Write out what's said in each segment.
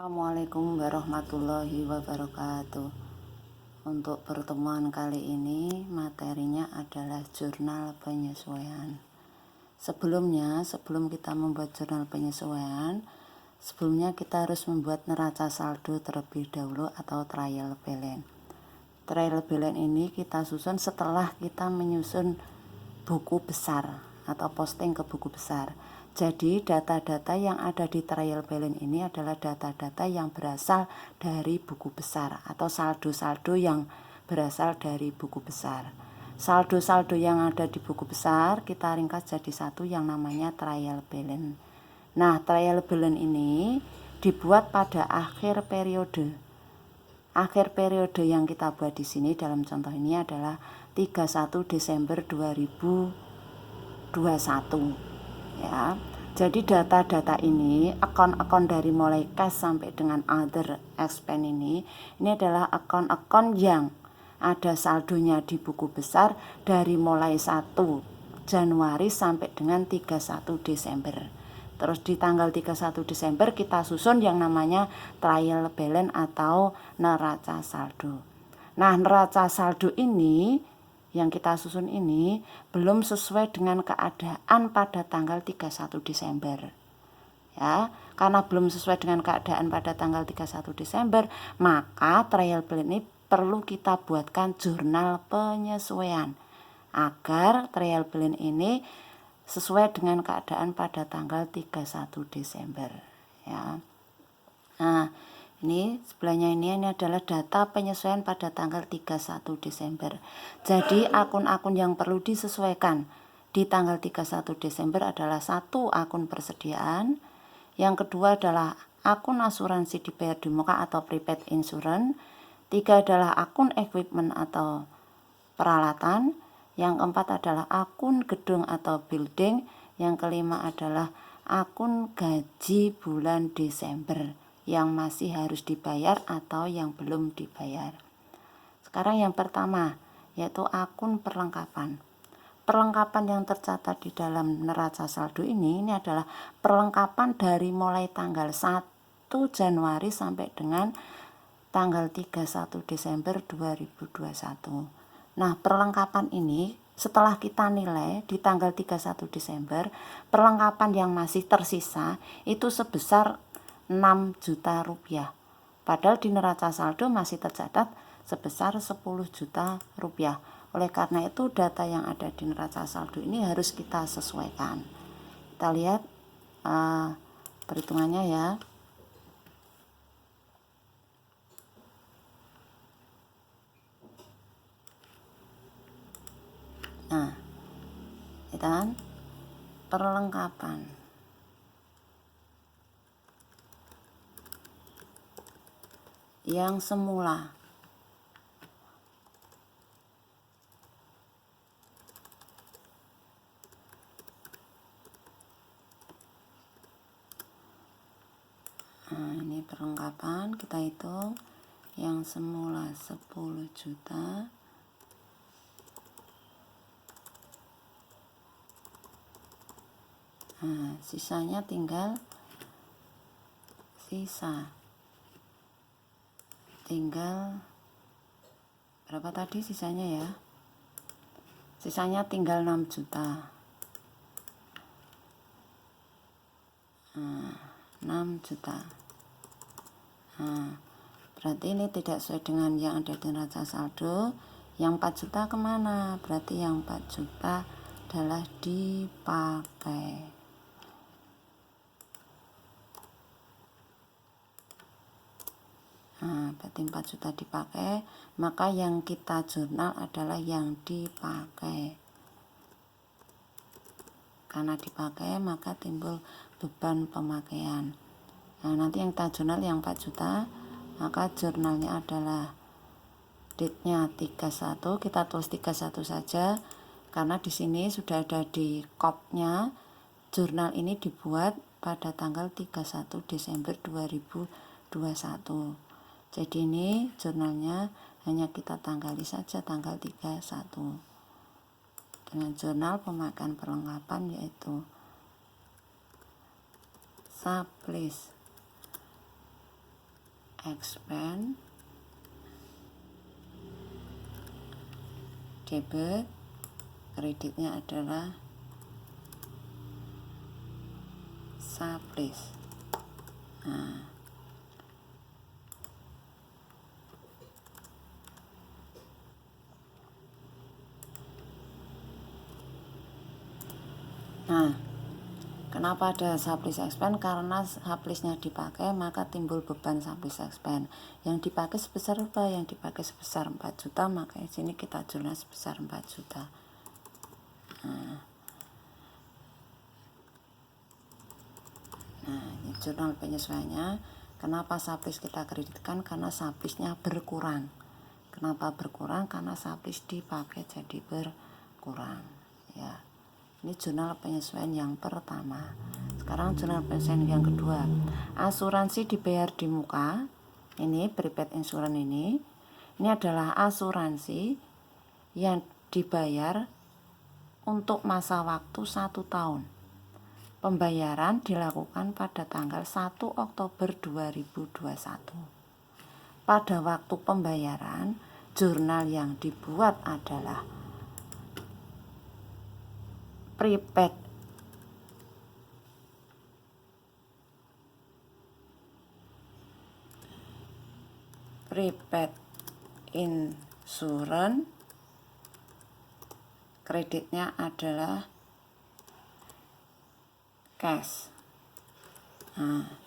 Assalamualaikum warahmatullahi wabarakatuh. Untuk pertemuan kali ini materinya adalah jurnal penyesuaian. Sebelum kita membuat jurnal penyesuaian, sebelumnya kita harus membuat neraca saldo terlebih dahulu atau trial balance. Trial balance ini kita susun setelah kita menyusun buku besar atau posting ke buku besar. Jadi data-data yang ada di trial balance ini adalah data-data yang berasal dari buku besar atau saldo-saldo yang berasal dari buku besar. Saldo-saldo yang ada di buku besar kita ringkas jadi satu yang namanya trial balance. Nah, trial balance ini dibuat pada akhir periode. Akhir periode yang kita buat di sini dalam contoh ini adalah 31 Desember 2021 ya. Jadi data-data ini, akun-akun dari mulai cash sampai dengan other expense ini adalah akun-akun yang ada saldonya di buku besar dari mulai 1 Januari sampai dengan 31 Desember. Terus di tanggal 31 Desember kita susun yang namanya trial balance atau neraca saldo. Nah, neraca saldo ini yang kita susun ini belum sesuai dengan keadaan pada tanggal 31 Desember. Ya, karena belum sesuai dengan keadaan pada tanggal 31 Desember, maka trial balance ini perlu kita buatkan jurnal penyesuaian agar trial balance ini sesuai dengan keadaan pada tanggal 31 Desember ya. Nah, ini sebelahnya ini adalah data penyesuaian pada tanggal 31 Desember. Jadi akun-akun yang perlu disesuaikan di tanggal 31 Desember adalah satu akun persediaan, yang kedua adalah akun asuransi dibayar di muka atau prepaid insurance, tiga adalah akun equipment atau peralatan, yang keempat adalah akun gedung atau building, yang kelima adalah akun gaji bulan Desember yang masih harus dibayar atau yang belum dibayar. Sekarang yang pertama yaitu akun perlengkapan. Perlengkapan yang tercatat di dalam neraca saldo ini adalah perlengkapan dari mulai tanggal 1 Januari sampai dengan tanggal 31 Desember 2021. Nah, perlengkapan ini setelah kita nilai di tanggal 31 Desember, perlengkapan yang masih tersisa itu sebesar 6 juta rupiah. Padahal di neraca saldo masih tercatat sebesar 10 juta rupiah. Oleh karena itu data yang ada di neraca saldo ini harus kita sesuaikan. Kita lihat perhitungannya ya. Nah, kita kan perlengkapan yang semula ini perlengkapan kita hitung yang semula 10 juta sisanya tinggal berapa tadi sisanya ya? Sisanya tinggal 6 juta. 6 juta. Berarti ini tidak sesuai dengan yang ada di neraca saldo. Yang 4 juta kemana? Berarti yang 4 juta adalah dipakai. Berarti 4 juta dipakai, maka yang kita jurnal adalah yang dipakai. Karena dipakai maka timbul beban pemakaian. Nah, nanti yang kita jurnal yang 4 juta, maka jurnalnya adalah date-nya 31, kita tulis 31 saja karena di sini sudah ada di kopnya. Jurnal ini dibuat pada tanggal 31 Desember 2021. Jadi ini jurnalnya hanya kita tanggali saja tanggal 31 dengan jurnal pemakaian perlengkapan yaitu supplies expense debit, kreditnya adalah supplies. Nah, kenapa ada supplies expense? Karena suppliesnya dipakai, maka timbul beban supplies expense. Yang dipakai sebesar apa? Yang dipakai sebesar 4 juta, maka di sini kita jurnal sebesar 4 juta. Nah, ini jurnal penyesuaiannya. Kenapa supplies kita kreditkan? Karena suppliesnya berkurang. Kenapa berkurang? Karena supplies dipakai jadi berkurang. Ya. Ini jurnal penyesuaian yang pertama. Sekarang jurnal penyesuaian yang kedua. Asuransi dibayar di muka. Ini prepaid insurance ini. Ini adalah asuransi yang dibayar untuk masa waktu 1 tahun. Pembayaran dilakukan pada tanggal 1 Oktober 2021. Pada waktu pembayaran, jurnal yang dibuat adalah prepaid insurance, kreditnya adalah cash. Nah,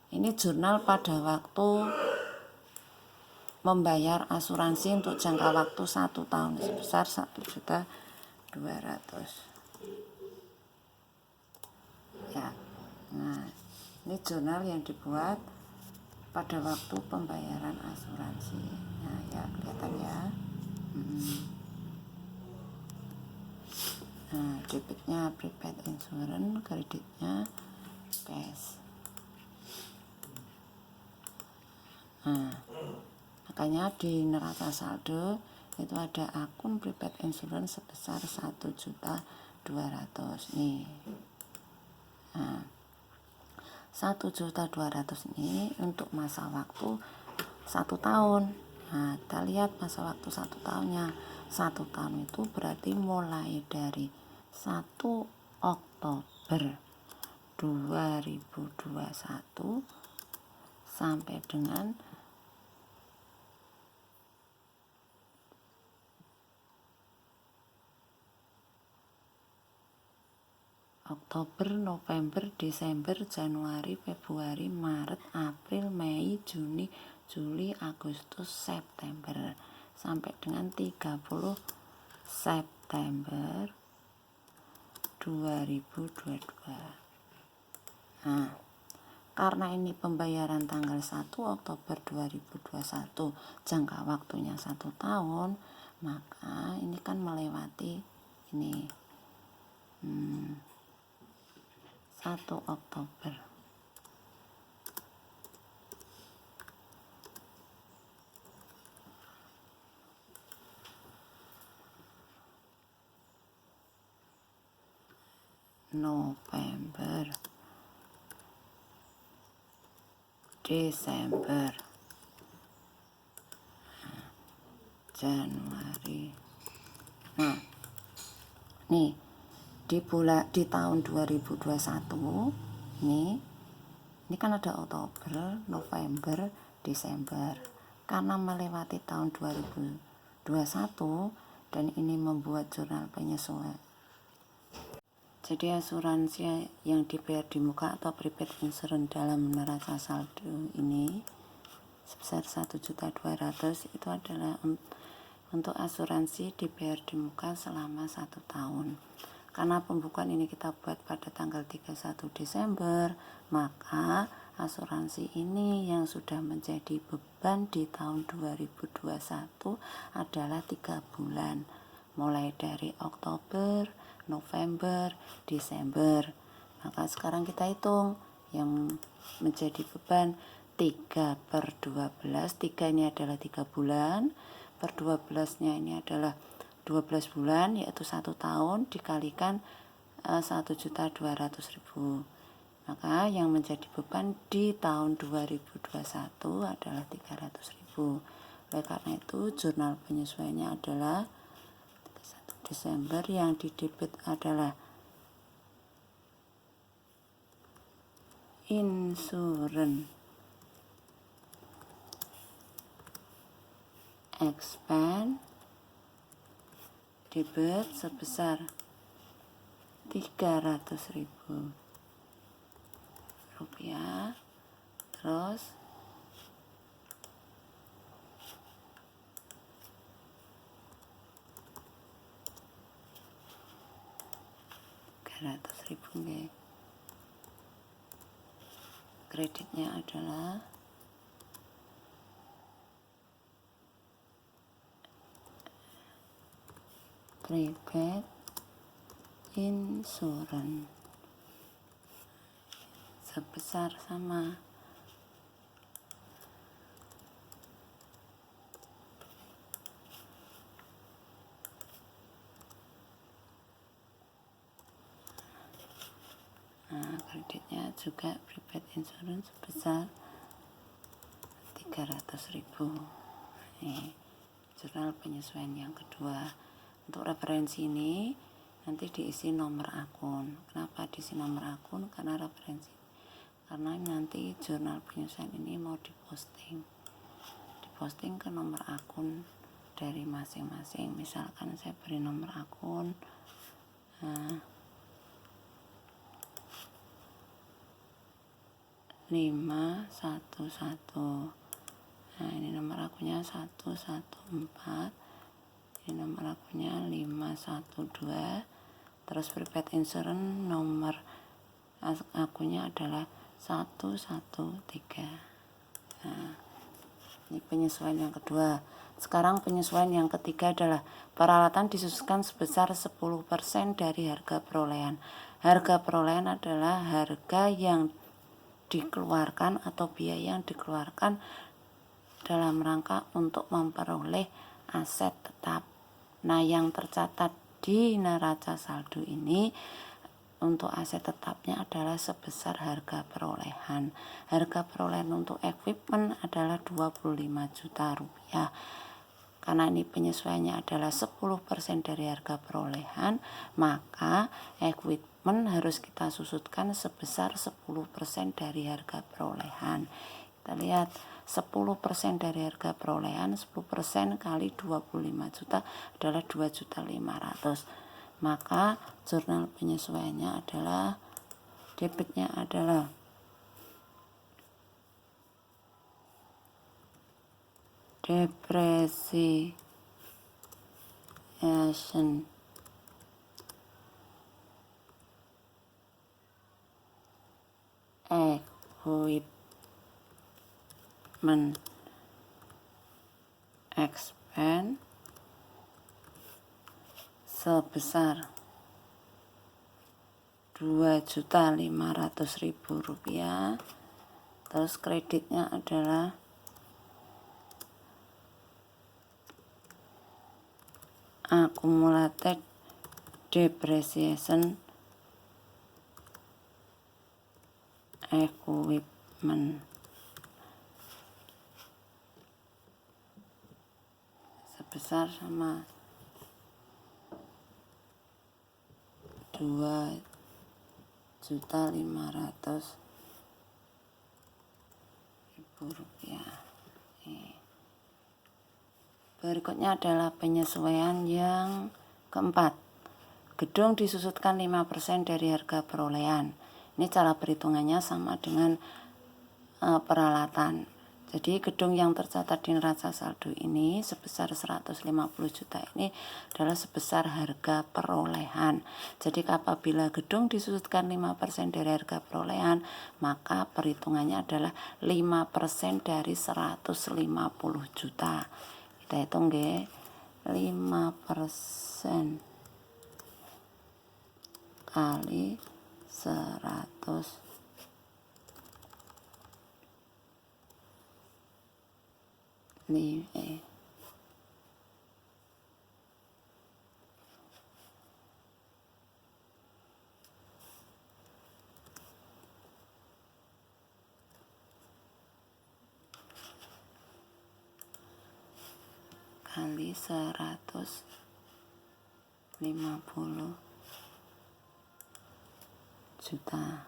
ini jurnal pada waktu membayar asuransi untuk jangka waktu 1 tahun sebesar 1.200.000. Ya. Nah, ini jurnal yang dibuat pada waktu pembayaran asuransi. Nah, ya kelihatan ya. Nah, debitnya prepaid insurance, kreditnya cash. Nah, makanya di neraca saldo itu ada akun prepaid insurance sebesar 1.200.000 nih. Nah, 1.200.000 ini untuk masa waktu 1 tahun. Nah, kita lihat masa waktu 1 tahunnya. 1 tahun itu berarti mulai dari 1 Oktober 2021 sampai dengan Oktober, November, Desember, Januari, Februari, Maret, April, Mei, Juni, Juli, Agustus, September sampai dengan 30 September 2022. Nah, karena ini pembayaran tanggal 1 Oktober 2021, jangka waktunya 1 tahun, maka ini kan melewati ini 1 Oktober. November, Desember, Januari. Nah, nih di tahun 2021 ini kan ada Oktober, November, Desember. Karena melewati tahun 2021 dan ini membuat jurnal penyesuaian. Jadi asuransi yang dibayar di muka atau prepaid insurance dalam neraca saldo ini sebesar 1.200.000 itu adalah untuk asuransi dibayar di muka selama 1 tahun. Karena pembukuan ini kita buat pada tanggal 31 Desember, maka asuransi ini yang sudah menjadi beban di tahun 2021 adalah 3 bulan, mulai dari Oktober, November, Desember. Maka sekarang kita hitung yang menjadi beban 3/12. 3 ini adalah 3 bulan, per 12-nya ini adalah 12 bulan, yaitu 1 tahun dikalikan 1.200.000. Maka yang menjadi beban di tahun 2021 adalah 300.000. Oleh karena itu jurnal penyesuaiannya adalah 31 Desember, yang didebit adalah insurance expense debit sebesar 300.000 rupiah. Terus Rp300.000 kreditnya adalah prepaid insurance sebesar sama kreditnya juga prepaid insurance sebesar 300.000. Ini jurnal penyesuaian yang kedua. Untuk referensi ini nanti diisi nomor akun. Kenapa diisi nomor akun? Karena nanti jurnal penyesuaian ini mau diposting ke nomor akun dari masing-masing. Misalkan saya beri nomor akun 511. Nah, ini nomor akunnya 114. Ini nomor akunnya 512. Terus prepaid insurance nomor akunnya adalah 113. Nah, ini penyesuaian yang kedua. Sekarang penyesuaian yang ketiga adalah peralatan disusunkan sebesar 10% dari harga perolehan. Harga perolehan adalah harga yang dikeluarkan atau biaya yang dikeluarkan dalam rangka untuk memperoleh aset tetap. Nah, yang tercatat di neraca saldo ini untuk aset tetapnya adalah sebesar harga perolehan. Harga perolehan untuk equipment adalah 25 juta rupiah. Karena ini penyesuaiannya adalah 10% dari harga perolehan, maka equipment harus kita susutkan sebesar 10% dari harga perolehan. Kita lihat 10% dari harga perolehan, 10% kali 25 juta adalah 2.500.000. Maka jurnal penyesuaiannya adalah debitnya adalah depreciation equipment expense sebesar Rp2.500.000. Terus kreditnya adalah accumulated depreciation equipment sebesar sama Rp2.500.000. Berikutnya adalah penyesuaian yang keempat. Gedung disusutkan 5% dari harga perolehan. Ini cara perhitungannya sama dengan peralatan. Jadi gedung yang tercatat di neraca saldo ini sebesar 150 juta ini adalah sebesar harga perolehan. Jadi apabila gedung disusutkan 5% dari harga perolehan, maka perhitungannya adalah 5% dari 150 juta. Kita hitung ya, 5% kali 100 5 kali 150 juta.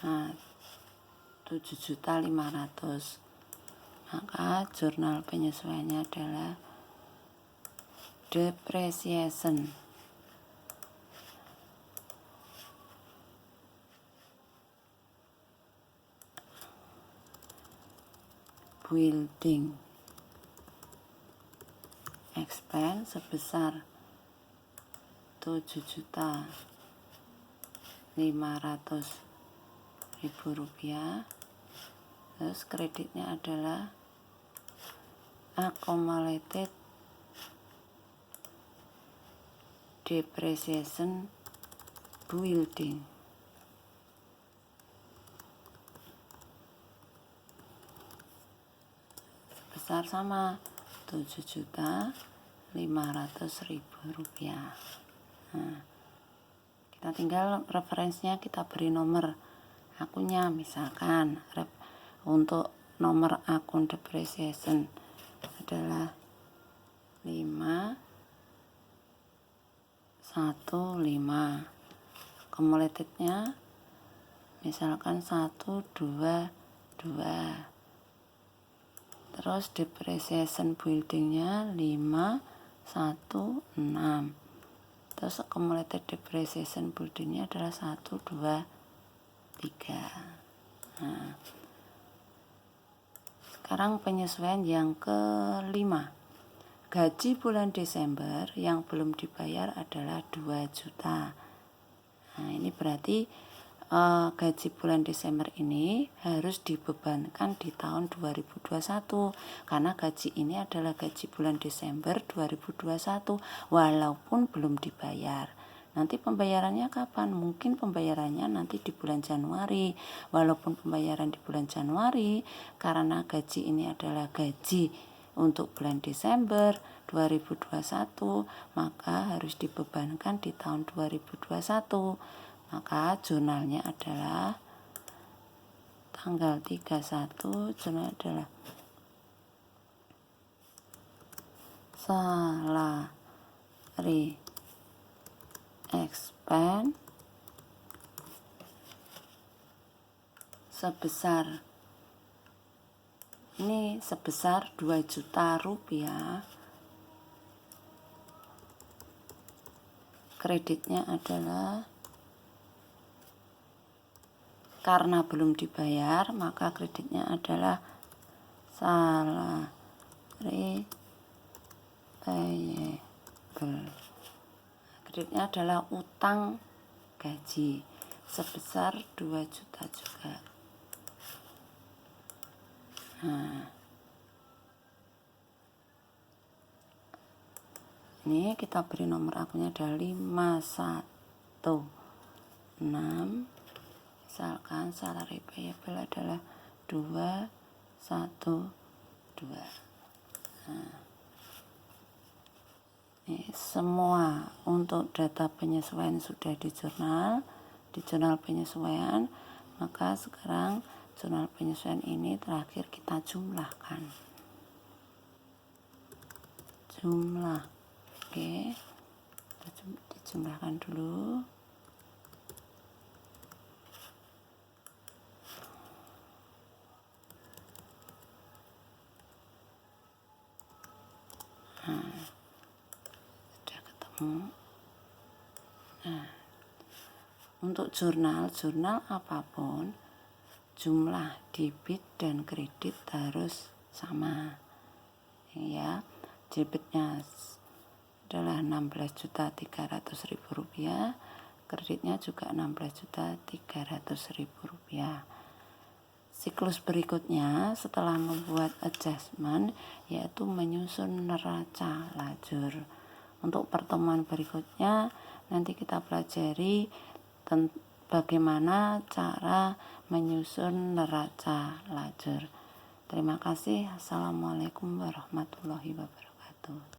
Nah, 7.500.000. Maka jurnal penyesuaiannya adalah depreciation building expense sebesar 7.500.000 rupiah. Terus kreditnya adalah accumulated depreciation building sebesar sama 7.500.000 rupiah. Nah, kita tinggal referensinya kita beri nomor akunnya, misalkan untuk nomor akun depreciation adalah 515, cumulatednya misalkan 122, terus depreciation buildingnya 516, terus accumulated depreciation buildingnya adalah 123. Nah, sekarang penyesuaian yang kelima. Gaji bulan Desember yang belum dibayar adalah 2 juta. Nah, ini berarti gaji bulan Desember ini harus dibebankan di tahun 2021 karena gaji ini adalah gaji bulan Desember 2021 walaupun belum dibayar. Nanti pembayarannya kapan? Mungkin pembayarannya nanti di bulan Januari. Walaupun pembayaran di bulan Januari, karena gaji ini adalah gaji untuk bulan Desember 2021, maka harus dibebankan di tahun 2021. Maka jurnalnya adalah tanggal 31, jurnal adalah salary expense sebesar 2 juta rupiah. Kreditnya adalah karena belum dibayar, maka kreditnya adalah salary payable. Kreditnya adalah utang gaji sebesar 2 juta juga. Nah, ini kita beri nomor akunnya adalah 516, misalkan salary payable adalah 212. Nah, ini semua untuk data penyesuaian sudah di jurnal penyesuaian. Maka sekarang jurnal penyesuaian ini terakhir kita jumlahkan. Oke, kita dijumlahkan dulu. Nah, sudah ketemu. Nah, untuk jurnal apapun, jumlah debit dan kredit harus sama. Ya, debitnya adalah 16.300.000 rupiah, kreditnya juga 16.300.000 rupiah. Siklus berikutnya setelah membuat adjustment yaitu menyusun neraca lajur. Untuk pertemuan berikutnya nanti kita pelajari bagaimana cara menyusun neraca lajur. Terima kasih. Assalamualaikum warahmatullahi wabarakatuh.